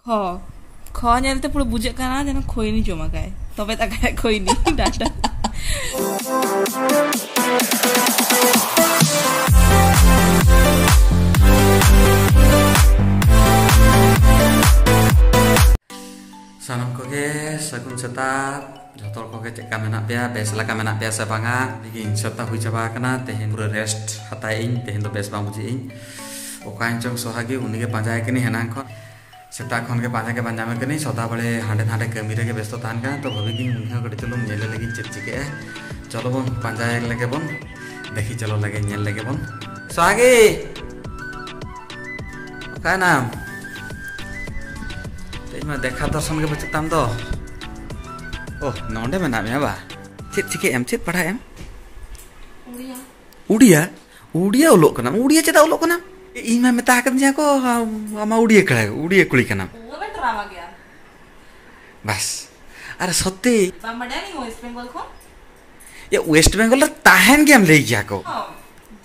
हो ख नेलते पूरा बुझे काना जन खोइनी जमा काए तबे ताकाय खोइनी डाटा सानम कोगे सगुन सेताब जतोर कोगे चेका मेना पेया बेस लका मेना पेया से बांगा बिगिन सेता हुई चाबा कना तेहेन पूरा रेस्ट हताय इन तेहेन तो बेस बांग बुझी इन ओकाइन चंग सोहागी उनिगे पांजाय कनी हेना खन सेता खन के पांजा के पांजा में कनी सदा बड़े हांडे हांडे कमी रे के व्यस्त तान का तो भवी की उन्हें गड़ी चलो नेले लगी चिप चिके चलो बन पांजाय लगे बन देखी चलो लगे नेल लगे बन सोहागी का नाम मैं देखा दर्शन के बचताम तो ओह नोंडे में नाम है बा चित चिके एम चित पढ़ा एम उड़िया उड़िया उलोक कना उड़िया चेता उलोक कना इन में मेता कर दिया को आमा उड़िया कड़ा उड़िया कुली कना वो में ड्रामा गया बस अरे सत्य बामडा नहीं वेस्ट बंगाल को ये वेस्ट बंगाल ताहन के हम ले गया को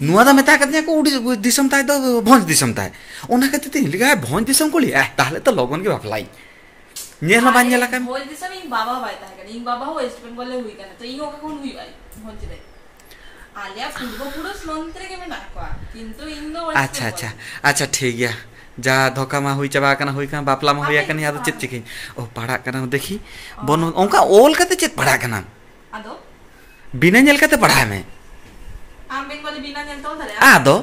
नुआ दा मेता कर दिया को उड़ी दिसम ताय तो भोंज दिसम ताय ओना कहते थे लिखा है भोंज दिसम कोली ताहले तो लोगन के बापलाई नेला बांजेला का भोंज दिसम इन बाबा बायता है इन बाबा वेस्ट बंगाल ले हुई कना तो इन का कौन हुई भाई भोंज रे आलिया फुटबॉल पूरा मंत्रे के में नाकवा किंतु इन दो अच्छा अच्छा अच्छा ठीक है जा धोखा मा हुई चबा कना हुई का बापला मा हुई कना याद चित चिके ओ पढ़ा कना देखी बन ओंका ओल कते चित पढ़ा कना आदो बिना नेल कते पढ़ा में आम बंगाली बिना नेल तो धरे आदो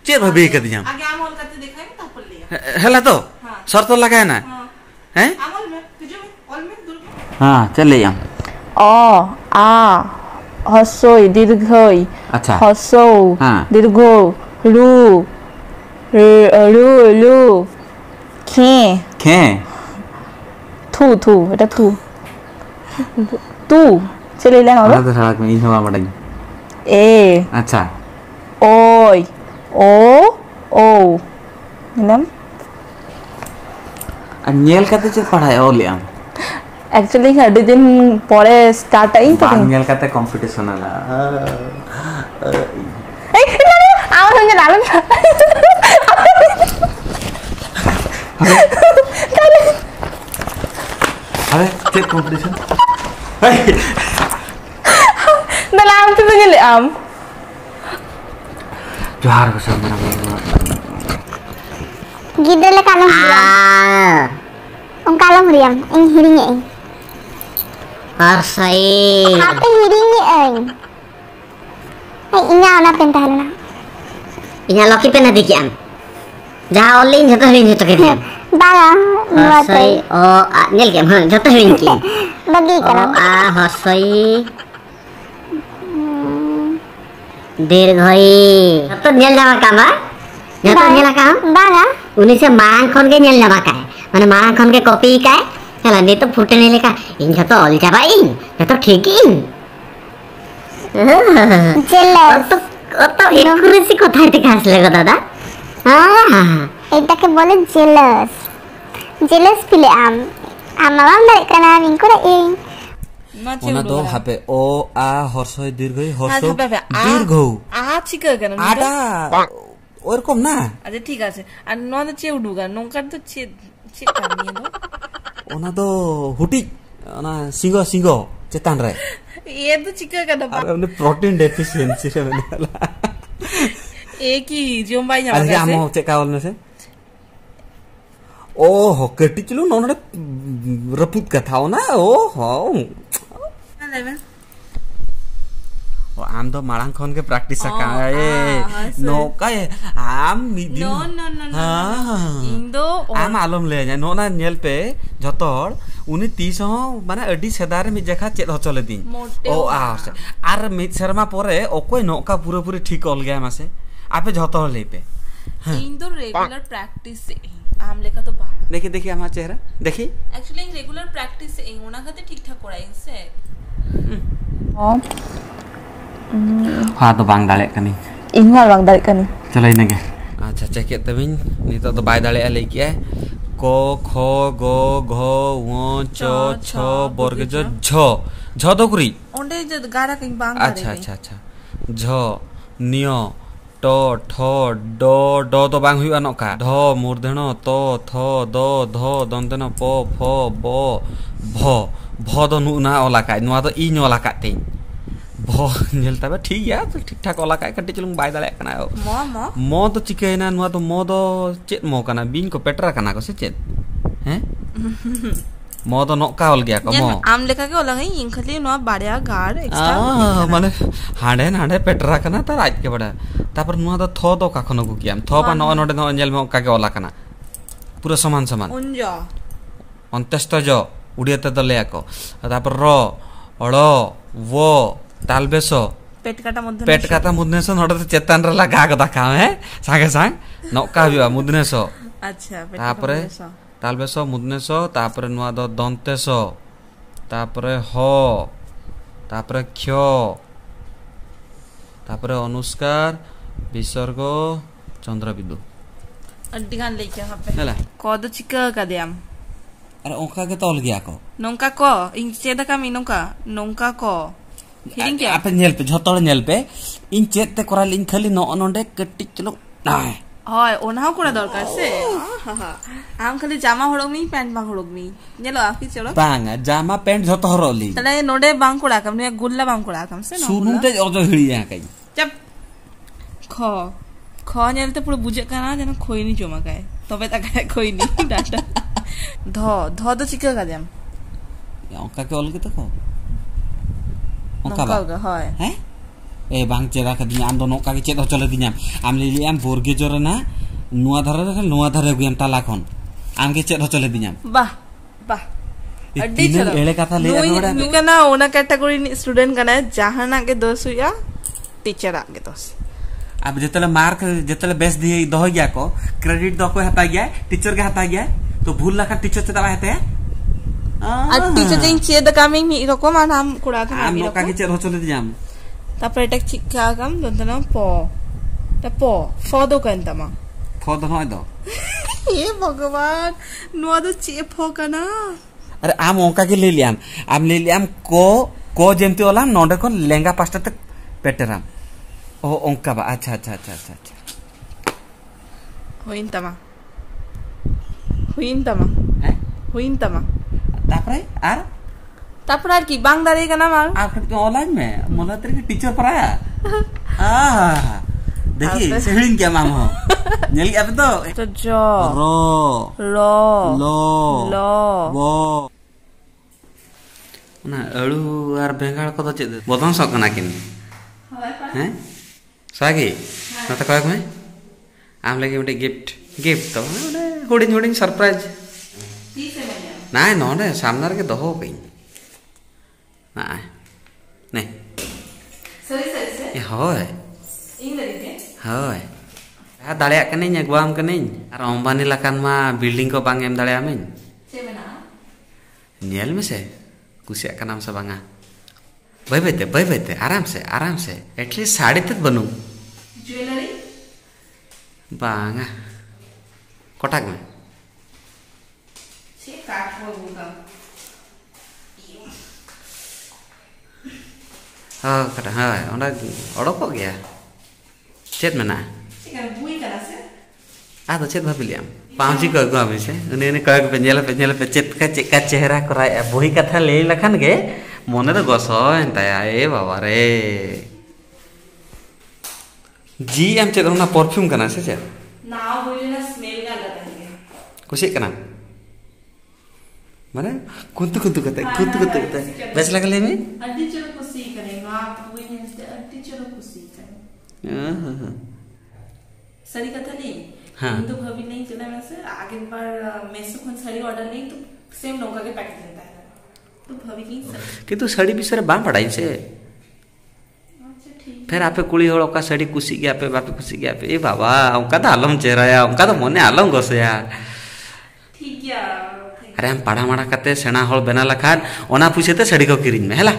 चेर भबे के दिया आगे आम ओल कते दिखाई में तापर लिया हला तो शर्त लगाए ना हैं आमोल में तुझे में ओल में दूर हां चल ले अ आ हसोई दीर्घई अच्छा हसो दीर्घ रु रु लु खे खे थू थू এটা थू तू चले लेना और तो सड़क में इन हवा पड़ेगी ए अच्छा ओय ओ ओ नम नेल कते चेत पढ़ा है ओलिया एक्चुअली हड्डी दिन परे स्टार्ट आई तो नेल कते कंपटीशन आला ए आवन संगे लालन अरे चेत competition dalam tu begini am जोहार को सब मेरा Gidele kalam meriam, ing hiringe ing. Arsai. Apa hiringe ing? Ay inya ana pentahalna. Inya loki pena dikian. Jaha olin joto hiring joto kian. Bala Arsai oh nyel kian joto hiring ki. Bagi kana. Arsai. दीर्घई तो nail जावा कामा जतो नेला काम बागा उनी से मांग खन के नेल जावा का माने मांग खन के कॉपी का हला ने तो फुटे ने लेका इन जतो ऑल जावा इन जतो ठीक इन jealous तो एक्यूरेसी কথা এটা কাজ লাগে দাদা এটাকে বলে jealous jealous file amam dari kana mingkura ing ओना दो हापे ओ आ हर्षय दीर्घई हर्ष दीर्घ आ छिका केन आटा ওরকম না আচ্ছা ঠিক আছে আর নন চেউ ডুগা নঙ্কার তো চে চে কামিয়ে নো ওনা তো হুটি ওনা সিংহ সিংহ চেতান রে ये तो चिका का डब्बा अरे उन्हें प्रोटीन डेफिशिएंसी से मैंने बोला एक ही जोंबाई ना अरे हम हो चेक आवल में से ओ हो कटी चलो नोने रपूत का था ना ओ हो ओ आम तो मारंग खन के प्रैक्टिस का नो का आम नो नो नो इंदो आम आलम ले जाए नो ना नेल पे जतोर उनी 30 माने अडी सेदारे मि जखा चेद हो चले दिन ओ आ आर मि शर्मा परे ओकोय नो का पूरा पूरी ठीक होल गया मासे आपे जतो ले पे इंदो रेगुलर प्रैक्टिस से आम लेका तो बा देखिए देखिए हमारा चेहरा देखिए एक्चुअली रेगुलर प्रैक्टिस से ओना खाते ठीक ठाक कोड़ा इनसे हाँ तो बांग दाले कनी इनवाल बांग दाले कनी चलो इनके अच्छा चेक it तबिन नितो तो बाय दाले ले किया को खो गो घो वो चो छो वर्ग जो झ झ तो कुरी ओंडे जो गाड़ा कहीं बांग अच्छा अच्छा अच्छा झ नियो टो ठो डो डो तो बांग हुआ नोका ढो मूर्धनो तो थो दो धो दंतनो पो फो बो भो भो दो नुना ओलाका नुआ तो इन ओलाका तें भो नेलता बे ठीक है तो ठीक ठाक ओलाका कटी चलुंग बाय दाले कना मो तो चिकेना नुआ तो मो दो चेत मो कना बिन को पेट्रा कना को से चेत हैं मो तो नोका ओल गया को मो आम लेका के ओला गई इन खाली नुआ बाड़या गार एक्स्ट्रा माने हांडे नांडे पेट्रा कना तार आज के बड़ा तापर नुआ तो थो दो काखनो को कियाम थो पा नो नोडे नो अंजल में ओका के ओला कना पूरा समान समान उंजो अंतस्थ जो उड़ियते तो ले को तापर रो अड़ो वो तालबेसो पेट काटा मुदनेसो नोडे तो चेतन रे लगा गदा खाओ है सांगे सांग नोका बिवा मुदनेसो अच्छा तापरे तालबेसो मुदनेसो तापरे नुआ दो दंतेसो तापरे हो तापरे क्ष्यो तापरे अनुस्कार विसर्ग चंद्रबिंदु अड्डी गान लेके हापे हेला कोद चिका का दियाम अरे ओका के तोल गया को नोंका को इन चेदा का मी नोंका को हिरिंग क्या आपे नेल पे झोतोड़ नेल पे इन चेत ते कोरा लिंक खाली नो नोंडे कट्टी चलो नाय হয় ওনাও কোরা দরকার আছে আম খালি জামা হড়গনি প্যান্ট বাং হড়গনি নেলো আকি চলো বাং জামা প্যান্ট যত হরলি তাহলে নোডে বাং কোরা কাম নে গুল্লা বাং কোরা কাম সে শুনুতে অজ হিড়িয়া কাই চাপ খ খ নেলতে পুরো বুঝে কানা যেন খইনি জমা গায় তবে তা গায় খইনি ডাটা ধ ধ তো চিকা গা দেম অঙ্কা কে অলগে তো কো অঙ্কা বা হয় हैं ए बांग चेरा के दिया आम दो नोका के चेत चले दिया आम ले लिया आम बोरगे जोरे ना नुआ धरे गुयम ताला खन आम के चेत चले दिया वाह वाह अड्डी चलो एले कथा ले आनोडा नु कना ओना कैटेगरी स्टूडेंट कना जहाना के दोष हुआ टीचर आगे दोष अब जेतले मार्क जेतले बेस दिए दो गया को क्रेडिट दो को हता गया टीचर के हता गया तो भूल लखा टीचर से तबा हते আর টিচার যেন চেদ কামিং মি রকম আর নাম কোড়া থাকে আমি নকা के चेत चले दिया তারপর এটা চিকা কাম দন্তনা প তা প ফ দো কান্তামা फ दो नय दो हे भगवान नुआ दो चे फ कना अरे आम ओंका के ले लियाम आम ले लियाम को जेमती ओला नोडे को लेंगा पास्ता तक पेटराम ओ ओंका बा अच्छा अच्छा अच्छा अच्छा अच्छा हुइनतमा हैं हुइनतमा तापरे आर তারপর আর কি বাংলাদেশ का नाम आप खट ऑनलाइन में मोला तेरे के टीचर पढ़ाया देखिए सेहरिंग क्या माम हो नेल अब तो जो रो लो लो लो वो ना अळू आर बेंगाल को तो चेद बदन सकना किन हैं सागी ना तो कय में आम लगे उटे गिफ्ट तो हुडिंग हुडिंग सरप्राइज ना नो ने सामने के दहो कई Nah, nih. Sorry. Hoi. Ingat ini? Hoi. Dalek kening ya guam kening. Rombani lakan ma building ko bang em dalek amin. Siapa? Niel mese. Kusiak kanam sa banga. Baik bete. Aram se. At least sari तक बनू. Jewelry? Banga. Kotak में. Si kaat वो बुका. हाँ कटा हाँ ओंडा ओडो को गया चेत में ना चिकन बुई करा से तो चेत भाभी लियाम पांची को गवा में से उन्हें कह के पेंजल पे चेत का चेहरा कराय बुई कथा ले लखन के मोने तो गसो एंताया ए बाबा रे जी एम चेत ना परफ्यूम कना से चेत ना बोले ना स्मेल का लगता है कुछ कना माने कुंतु कते बेस लगले में अड्डी चलो कुसी करेंगे आप बुई ने से अड्डी चलो कुसी करेंगे साड़ी कथा नहीं हाँ तो भाभी नहीं चला मैं से आगे बार मेसो कौन साड़ी ऑर्डर नहीं तो सेम नौका के पैकेज देता है तो भाभी की कि तू साड़ी बिसरे बां पढ़ाई से फिर आपे कुड़ी होड़ का साड़ी कुसी गया पे बापे कुसी गया पे ए बाबा उनका तो आलम चेहरा या उनका तो मोने आलम गोसे या ठीक है अरे हम पढ़ा माड़ा करते सेना होड़ बना लखान ओना पूछे तो साड़ी को किरिन में हैला